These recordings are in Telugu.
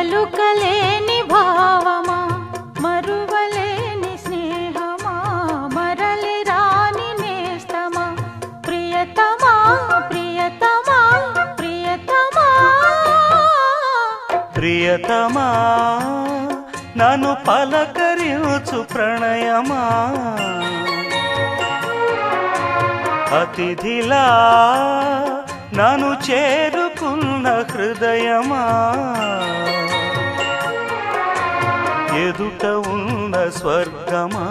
పలుకలేని భావమా మరువలేని స్నేహమా మరలి రాని నేస్తమా ప్రియతమా ప్రియతమా ప్రియతమా ప్రియతమా నన్ను పలకరించు ప్రణయమా అతిథిలా నన్ను చేరుకున్న హృదయమా ఎదుట ఉన్న స్వర్గమా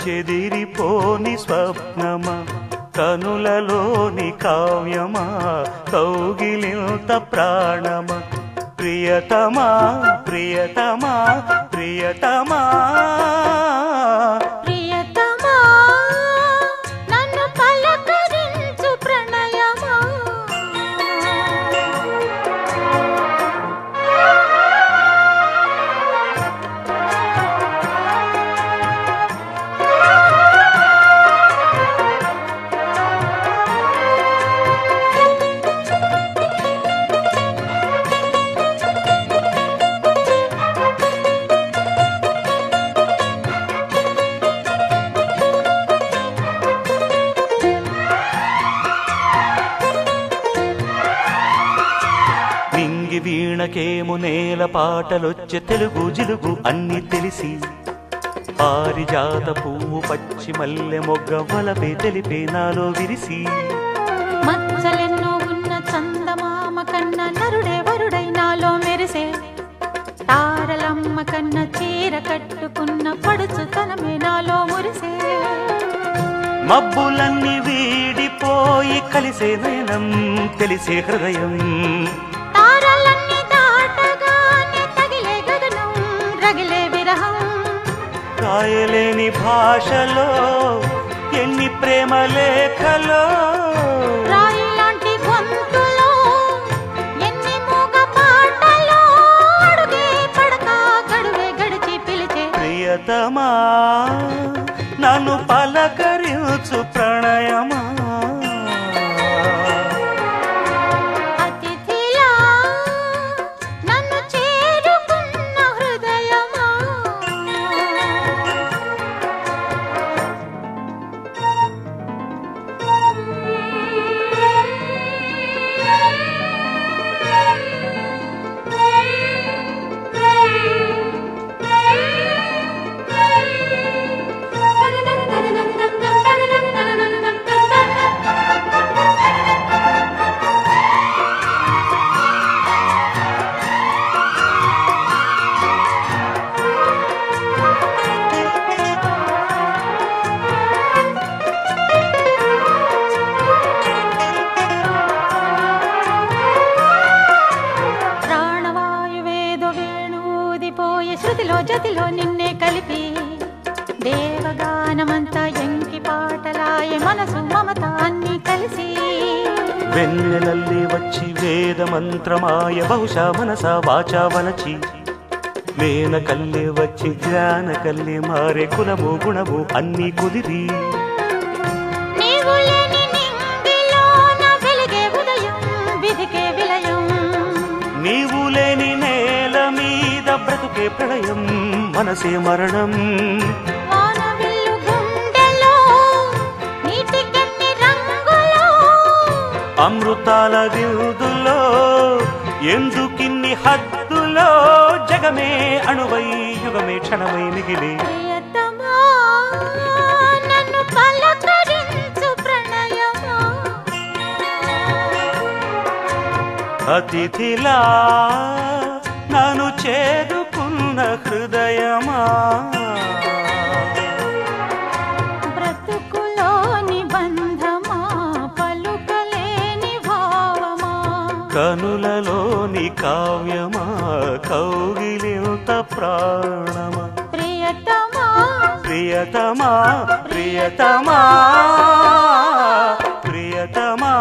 చెదిరిపోని స్వప్నమా కనులలోని కావ్యమా కౌగిలింత ప్రాణమా ప్రియతమా ప్రియతమా ప్రియతమా ప్రియతమా నన్ను పలకరించు ప్రణయమా వీణకేము నేల పాటలొచ్చే తెలుగు జిలుగు అన్ని తెలిసి పారిజాత పువ్వు పచ్చి మల్లె మొగ్గ వలపే తెలిపే నాలో విరిసి మచ్చలెన్నో ఉన్న చందమామ కన్న నరుడే వరుడై నాలో మెరిసే తారలమ్మ కన్న చీర కట్టుకున్న పడుచుతనమే నాలో మురిసే మబ్బులన్నీ వీడిపోయి కలిసే నయనం తెలిసే హృదయం రాయలేని భాషలో ఎన్ని ప్రేమ లేఖలో రాయిలాంటి గొంతులో ఎన్ని మూగ పాటలో అడుగే పడక గడువే గడిచి పిలిచే ప్రియతమా నన్ను పలకరించు ప్రణయమా శృతిలో జతిలో నిన్నే కలిపి దేవగానమంతా ఎంకి పాటలాయే మనసు మమత అన్ని కలిసి వెన్నెలల్లి వచ్చి వేద మంత్రమాయ బహుశా మనస వాచా వనచి మేన కల్లే వచ్చి జ్ఞాన కల్లే మారే కులము గుణము అన్ని కుదిరి నీవు లేని నేల మీద బ్రతుకే ప్రళయం మనసే మరణం అమృతాల విరుదులో ఎందుకిన్ని హద్దులో జగమే అణువై యుగమే క్షణమై మిగిలి అతిథిలా నన్ను చేరుకున్న హృదయమా బ్రతుకులోని బంధమా పలుకలేని భావమా కనులలోని కావ్యమా కౌగిలింత ప్రాణమా ప్రియతమా ప్రియతమా ప్రియతమా ప్రియతమా